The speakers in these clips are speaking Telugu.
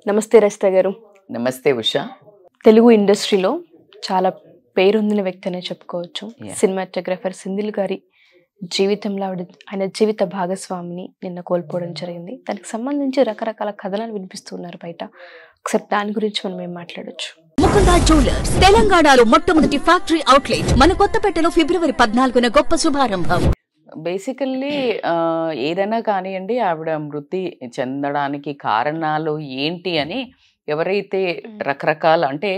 నమస్తే రచిత గారు. నమస్తే ఉషా. తెలుగు ఇండస్ట్రీలో చాలా పేరొందిన వ్యక్తి అనే చెప్పుకోవచ్చు. సినిమాటోగ్రఫర్ సెంథిల్ గారి జీవితంలో ఆయన జీవిత భాగస్వామిని నిన్న కోల్పోవడం జరిగింది. దానికి సంబంధించి రకరకాల కథనాలు వినిపిస్తున్నారు బయట. ఒకసారి దాని గురించి మనం ఏం మాట్లాడొచ్చు? ముకుందా జ్యువెలర్స్ తెలంగాణలో మొట్టమొదటి ఫ్యాక్టరీ అవుట్లెట్ మన కొత్తపేటలో ఫిబ్రవరి 14న గొప్ప శుభారంభం. బేసికల్లీ ఏదైనా కానివ్వండి, ఆవిడ మృతి చెందడానికి కారణాలు ఏంటి అని ఎవరైతే రకరకాల అంటే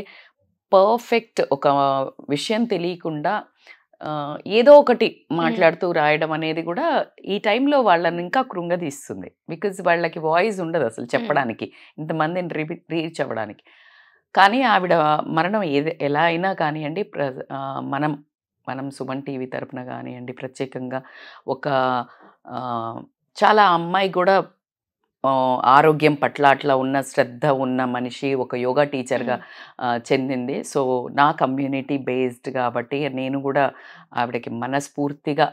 పర్ఫెక్ట్ ఒక విషయం తెలియకుండా ఏదో ఒకటి మాట్లాడుతూ రాయడం అనేది కూడా ఈ టైంలో వాళ్ళని ఇంకా కృంగదీస్తుంది. బికాజ్ వాళ్ళకి వాయిస్ ఉండదు అసలు చెప్పడానికి, ఇంతమందిని రీచ్ అవ్వడానికి. కానీ ఆవిడ మరణం ఎలా అయినా కానివ్వండి, మనం సుమన్ టీవీ తరపున కానివ్వండి, ప్రత్యేకంగా ఒక చాలా అమ్మాయి కూడా ఆరోగ్యం పట్ల అట్లా ఉన్న శ్రద్ధ ఉన్న మనిషి, ఒక యోగా టీచర్గా చెందింది. సో నా కమ్యూనిటీ బేస్డ్ కాబట్టి నేను కూడా ఆవిడకి మనస్ఫూర్తిగా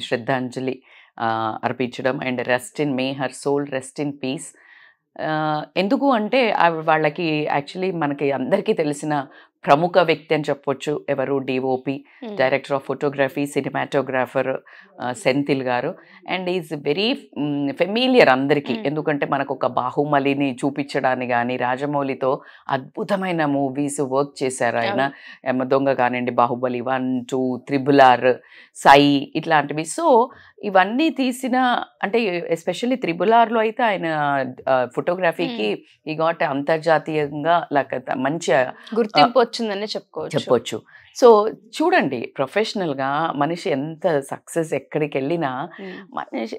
శ్రద్ధాంజలి అర్పించడం. And rest in may her soul rest in peace. ఎందుకు అంటే వాళ్ళకి యాక్చువల్లీ మనకి అందరికీ తెలిసిన ప్రముఖ వ్యక్తి అని చెప్పొచ్చు. ఎవరు? DOP, director of photography, cinematographer Senthil గారు. అండ్ ఈజ్ వెరీ ఫెమిలియర్ అందరికీ. ఎందుకంటే మనకు ఒక బాహుబలిని చూపించడానికి కానీ, రాజమౌళితో అద్భుతమైన మూవీస్ వర్క్ చేశారు ఆయన. దొంగ కానివ్వండి, బాహుబలి 1, 2, RRR, సాయి ఇట్లాంటివి. సో ఇవన్నీ తీసిన అంటే ఎస్పెషల్లీ RRRలో అయితే ఆయన ఫోటోగ్రఫీకి ఈ గాట్ అంతర్జాతీయంగా మంచి గుర్తింపు వచ్చిందనే చెప్పొచ్చు. సో చూడండి, ప్రొఫెషనల్గా మనిషి ఎంత సక్సెస్ ఎక్కడికి వెళ్ళినా మనిషి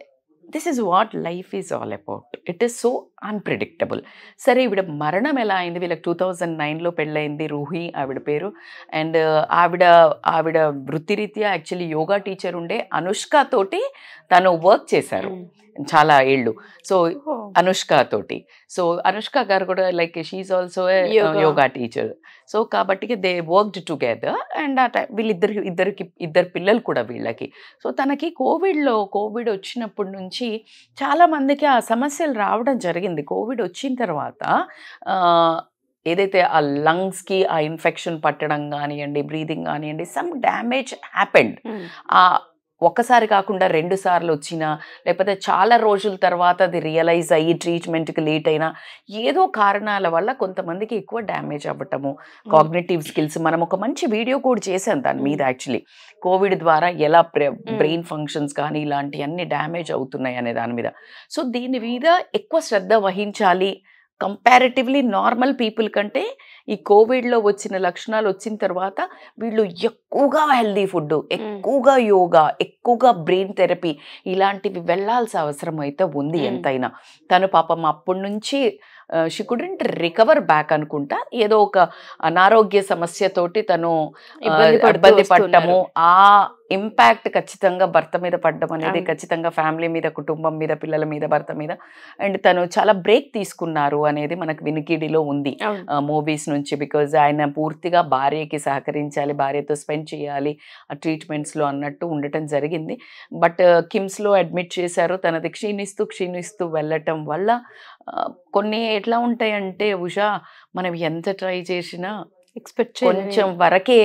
this is what life is all about. It is so unpredictable. సరే, ఈవిడ మరణం ఎలా అయింది? వీళ్ళకి 2009లో పెళ్ళయింది, రూహి ఆవిడ పేరు. అండ్ ఆవిడ వృత్తిరీత్యా యాక్చువల్లీ యోగా టీచర్ ఉండే. అనుష్క తోటి తను వర్క్ చేశారు చాలా ఏళ్ళు. సో అనుష్క తోటి. సో అనుష్క గారు కూడా like she also yoga teacher. So కాబట్టి దే వర్క్డ్ టుగెదర్. అండ్ ఆ టైం ఇద్దరు పిల్లలు కూడా వీళ్ళకి. సో తనకి కోవిడ్ వచ్చినప్పటి నుంచి చాలా మందికి ఆ సమస్యలు రావడం జరిగింది. కోవిడ్ వచ్చిన తర్వాత ఏదైతే ఆ లంగ్స్కి ఆ ఇన్ఫెక్షన్ పట్టడం కానివ్వండి, బ్రీదింగ్ కానివ్వండి, సమ్ డ్యామేజ్ హ్యాపెండ్. ఒక్కసారి కాకుండా 2 సార్లు వచ్చినా, లేకపోతే చాలా రోజుల తర్వాత అది రియలైజ్ అయ్యి ట్రీట్మెంట్కి లేట్ అయినా, ఏదో కారణాల వల్ల కొంతమందికి ఎక్కువ డ్యామేజ్ అవ్వటము. కాగ్నిటివ్ స్కిల్స్ మనం ఒక మంచి వీడియో కూడా చేశాను దాని మీద. యాక్చువల్లీ కోవిడ్ ద్వారా ఎలా బ్రెయిన్ ఫంక్షన్స్ కానీ ఇలాంటివన్నీ డ్యామేజ్ అవుతున్నాయి అనే దాని మీద. సో దీని మీద ఎక్కువ శ్రద్ధ వహించాలి. కంపారిటివ్లీ నార్మల్ పీపుల్ కంటే ఈ కోవిడ్లో వచ్చిన లక్షణాలు వచ్చిన తర్వాత వీళ్ళు ఎక్కువగా హెల్దీ ఫుడ్, ఎక్కువగా యోగా, ఎక్కువగా బ్రెయిన్ థెరపీ ఇలాంటివి వెళ్ళాల్సిన అవసరం అయితే ఉంది ఎంతైనా. తను పాపం అప్పటి నుంచి షీ కుడెంట్ రికవర్ బ్యాక్ అనుకుంటా. ఏదో ఒక అనారోగ్య సమస్యతోటి తను ఇబ్బంది పడ్డము. ఆ ఇంపాక్ట్ ఖచ్చితంగా భర్త మీద పడ్డం అనేది ఖచ్చితంగా ఫ్యామిలీ మీద, కుటుంబం మీద, పిల్లల మీద, భర్త మీద. అండ్ తను చాలా బ్రేక్ తీసుకున్నారు అనేది మనకు వినికిడిలో ఉంది మూవీస్ నుంచి. బికాజ్ ఆయన పూర్తిగా భార్యకి సహకరించాలి, భార్యతో స్పెండ్ చేయాలి ఆ ట్రీట్మెంట్స్లో అన్నట్టు ఉండటం జరిగింది. బట్ కిమ్స్లో అడ్మిట్ చేశారు. తనది క్షీణిస్తూ వెళ్ళటం వల్ల కొన్ని ఎట్లా ఉంటాయంటే ఉషా, మనం ఎంత ట్రై చేసినా కొంచెం వరకే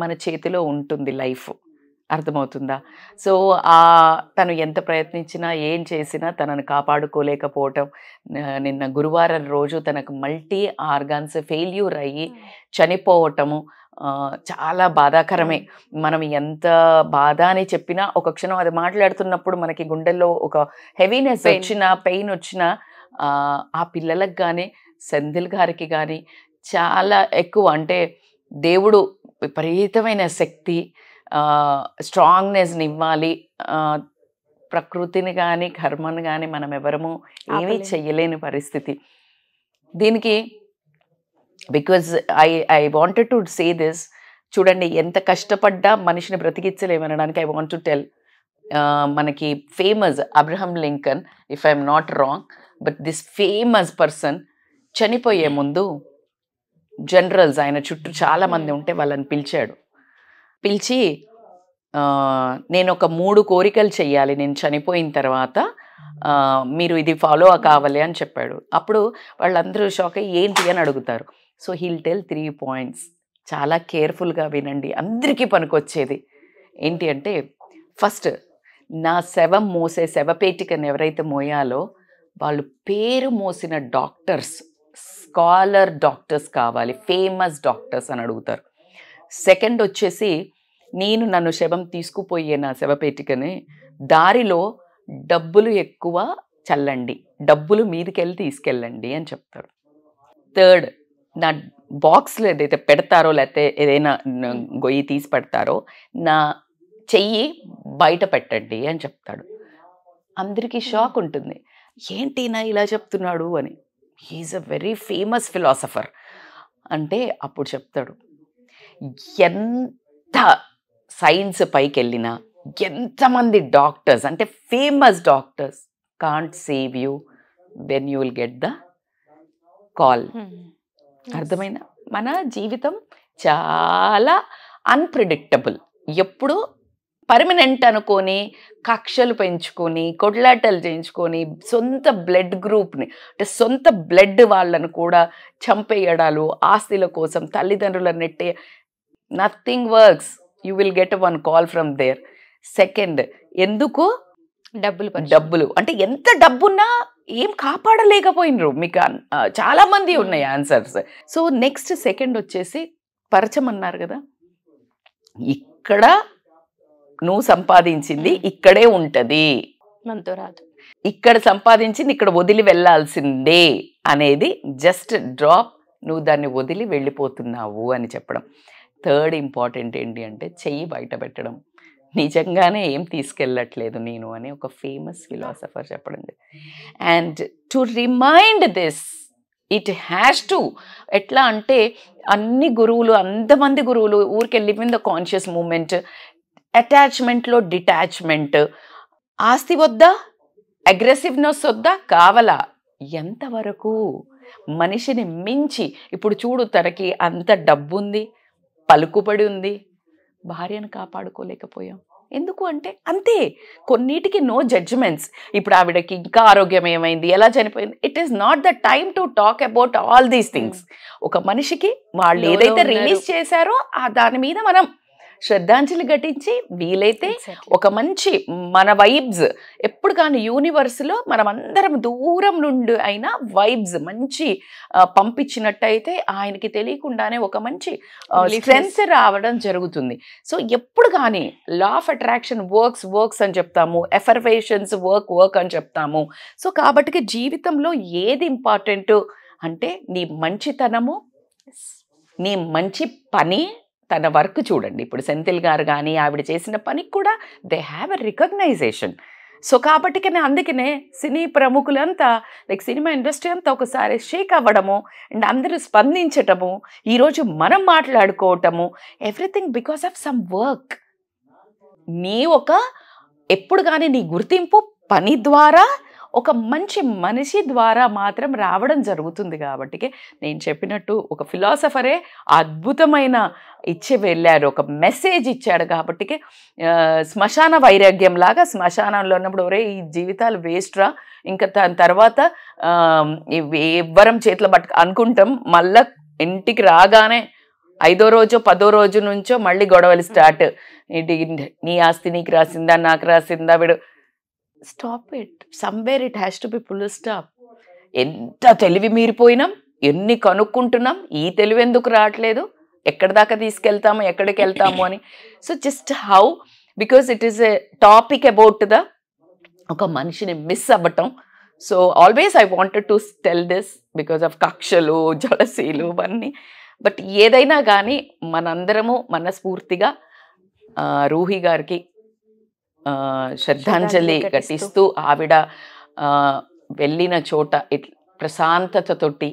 మన చేతిలో ఉంటుంది లైఫ్. అర్థమవుతుందా? సో తను ఎంత ప్రయత్నించినా, ఏం చేసినా తనను కాపాడుకోలేకపోవటం. నిన్న గురువారం రోజు తనకు మల్టీ ఆర్గాన్స్ ఫెయిల్యూర్ అయ్యి చనిపోవటము చాలా బాధాకరమే. మనం ఎంత బాధ అని చెప్పినా ఒక క్షణం అది మాట్లాడుతున్నప్పుడు మనకి గుండెల్లో ఒక హెవీనెస్ వచ్చినా, పెయిన్ వచ్చినా ఆ పిల్లలకు కానీ, సెంథిల్ గారికి కానీ చాలా ఎక్కువ అంటే దేవుడు విపరీతమైన శక్తి, స్ట్రాంగ్నెస్ని ఇవ్వాలి. ప్రకృతిని కానీ, కర్మను కానీ మనం ఎవరము ఏమీ చెయ్యలేని పరిస్థితి దీనికి. Because I wanted to say this. చూడండి, ఎంత కష్టపడ్డా మనిషిని బ్రతికించలేమనడానికి ఐ వాంట్ టు టెల్. మనకి famous Abraham Lincoln, if I'm not wrong, but this famous person చనిపోయే ముందు జనరల్స్ ఆయన చుట్టూ చాలామంది ఉంటే వాళ్ళని పిలిచి నేను ఒక 3 కోరికలు చెయ్యాలి నేను చనిపోయిన తర్వాత, మీరు ఇది ఫాలో కావాలి అని చెప్పాడు. అప్పుడు వాళ్ళందరూ షాక్ అయ్యి ఏంటి అని అడుగుతారు. So heal tell 3 points. చాలా కేర్ఫుల్గా వినండి, అందరికీ పనికొచ్చేది. ఏంటి అంటే, ఫస్ట్, నా శవం మోసే శవపేటికను ఎవరైతే మోయాలో వాళ్ళు పేరు మోసిన డాక్టర్స్, స్కాలర్ డాక్టర్స్ కావాలి, ఫేమస్ డాక్టర్స్ అని అడుగుతారు. సెకండ్ వచ్చేసి, నన్ను శవం తీసుకుపోయే నా శవపేటికని దారిలో డబ్బులు ఎక్కువ చల్లండి, డబ్బులు మీదికెళ్ళి తీసుకెళ్ళండి అని చెప్తారు. థర్డ్, నా బాక్స్లో ఏదైతే పెడతారో లేకపోతే ఏదైనా గొయ్యి తీసి పెడతారో నా చెయ్యి బయట పెట్టండి అని చెప్తాడు. అందరికీ షాక్ ఉంటుంది, ఏంటి నా ఇలా చెప్తున్నాడు అని. He's a very famous philosopher అంటే అప్పుడు చెప్తాడు, ఎంత సైన్స్ పైకి వెళ్ళినా ఎంతమంది డాక్టర్స్ అంటే famous doctors can't save you when you will get the call. అర్థమైనా? మన జీవితం చాలా అన్ప్రిడిక్టబుల్. ఎప్పుడు పర్మనెంట్ అనుకొని కక్షలు పెంచుకొని కొట్లాటలు చేయించుకొని సొంత బ్లడ్ గ్రూప్ని అంటే సొంత బ్లడ్ వాళ్ళను కూడా చంపేయడాలు, ఆస్తుల కోసం తల్లిదండ్రులను నెట్టే, nothing works. You will get 1 call from there. Second, ఎందుకు? డబ్బులు అంటే ఎంత డబ్బున్నా ఏం కాపాడలేకపోయినరు. మీకు చాలా మంది ఉన్నాయి ఆన్సర్స్. సో నెక్స్ట్ సెకండ్ వచ్చేసి పరచమన్నారు కదా, ఇక్కడ నువ్వు సంపాదించింది ఇక్కడే ఉంటుంది, మనతో రాదు, ఇక్కడ సంపాదించింది ఇక్కడ వదిలి వెళ్ళాల్సిందే అనేది జస్ట్ డ్రాప్, నువ్వు దాన్ని వదిలి వెళ్ళిపోతున్నావు అని చెప్పడం. థర్డ్ ఇంపార్టెంట్ ఏంటి అంటే, చెయ్యి బయట పెట్టడం, నిజంగానే ఏం తీసుకెళ్ళట్లేదు నేను అని ఒక ఫేమస్ ఫిలాసఫర్ చెప్పడం. And to remind this, it has to, ఎట్లా అంటే అన్ని గురువులు, అంతమంది గురువులు ఊరికే live in the conscious moment, అటాచ్మెంట్లో డిటాచ్మెంట్, ఆస్తి వద్దా, అగ్రెసివ్నెస్ వద్దా, కావాలా, ఎంతవరకు మనిషిని మించి. ఇప్పుడు చూడు, తనకి అంత డబ్బు ఉంది, పలుకుబడి ఉంది, భార్యను కాపాడుకోలేకపోయాం. ఎందుకు అంటే అంతే, కొన్నిటికి నో జడ్జిమెంట్స్. ఇప్పుడు ఆవిడకి ఇంకా ఆరోగ్యం ఏమైంది, ఎలా చనిపోయింది, it is not the time to talk about all these things. ఒక మనిషికి వాళ్ళు ఏదైతే రిలీజ్ చేశారో దాని మీద మనం శ్రద్ధాంజలి ఘటించి వీలైతే ఒక మంచి మన వైబ్స్ ఎప్పుడు కానీ యూనివర్స్లో మనం అందరం దూరం నుండి అయినా వైబ్స్ మంచి పంపించినట్టయితే ఆయనకి తెలియకుండానే ఒక మంచి స్ట్రెంగ్త్ రావడం జరుగుతుంది. సో ఎప్పుడు కానీ లా ఆఫ్ అట్రాక్షన్ వర్క్స్ అని చెప్తాము, ఎఫర్వేషన్స్ వర్క్ అని చెప్తాము. సో కాబట్టి జీవితంలో ఏది ఇంపార్టెంట్ అంటే నీ మంచితనము, నీ మంచి పని, తన వర్క్ చూడండి. ఇప్పుడు సెంథిల్ గారు కానీ ఆవిడ చేసిన పనికి కూడా they have a recognization. So కాబట్టి అందుకనే సినీ ప్రముఖులంతా లైక్ సినిమా ఇండస్ట్రీ అంతా ఒకసారి షేక్ అవ్వడము అండ్ అందరూ స్పందించటము, ఈరోజు మనం మాట్లాడుకోవటము, everything because of some work. నీ ఎప్పుడు కానీ నీ గుర్తింపు పని ద్వారా, ఒక మంచి మనిషి ద్వారా మాత్రం రావడం జరుగుతుంది. కాబట్టి నేను చెప్పినట్టు ఒక ఫిలాసఫరే అద్భుతమైన ఇచ్చి వెళ్ళారు, ఒక మెసేజ్ ఇచ్చాడు. కాబట్టి శ్మశాన వైరాగ్యం లాగా, శ్మశానంలో ఉన్నప్పుడు ఒరే ఈ జీవితాలు వేస్ట్ రా, ఇంకా దాని తర్వాత ఎవ్వరం చేతిలో అనుకుంటాం, మళ్ళా ఇంటికి రాగానే 5వ రోజు 10వ రోజు నుంచో మళ్ళీ గొడవలు స్టార్ట్. నీ ఆస్తి నీకు రాసిందా, నాకు రాసిందా, వీడు. Stop it, somewhere it has to be full stop. ఎంత తెలివి మీరిపోయినాం, ఎన్ని కనుక్కుంటున్నాం, ఈ తెలివి ఎందుకు రావట్లేదు, ఎక్కడి దాకా తీసుకెళ్తాము, ఎక్కడికి వెళ్తాము అని. So just how, because it is a topic about ఒక మనిషిని మిస్ అవ్వటం. So always I wanted to tell this because of కక్షలు, జలసీలు ఇవన్నీ. బట్ ఏదైనా కానీ మనందరము మనస్ఫూర్తిగా రూహి గారికి శ్రద్ధాంజలి ఘటిస్తూ, ఆవిడ వెళ్ళిన చోట ప్రశాంతతతోటి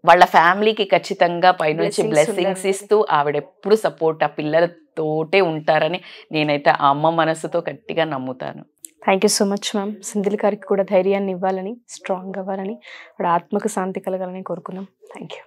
వాళ్ళ ఫ్యామిలీకి ఖచ్చితంగా పైనుంచి బ్లెస్సింగ్స్ ఇస్తూ ఆవిడ ఎప్పుడు సపోర్ట్ ఆ పిల్లలతోటే ఉంటారని నేనైతే ఆ అమ్మ మనసుతో గట్టిగా నమ్ముతాను. Thank you so much ma'am. Senthil గారికి కూడా ధైర్యాన్ని ఇవ్వాలని, స్ట్రాంగ్ అవ్వాలని, ఆవిడ ఆత్మకు శాంతి కలగాలని కోరుకున్నాం. Thank you.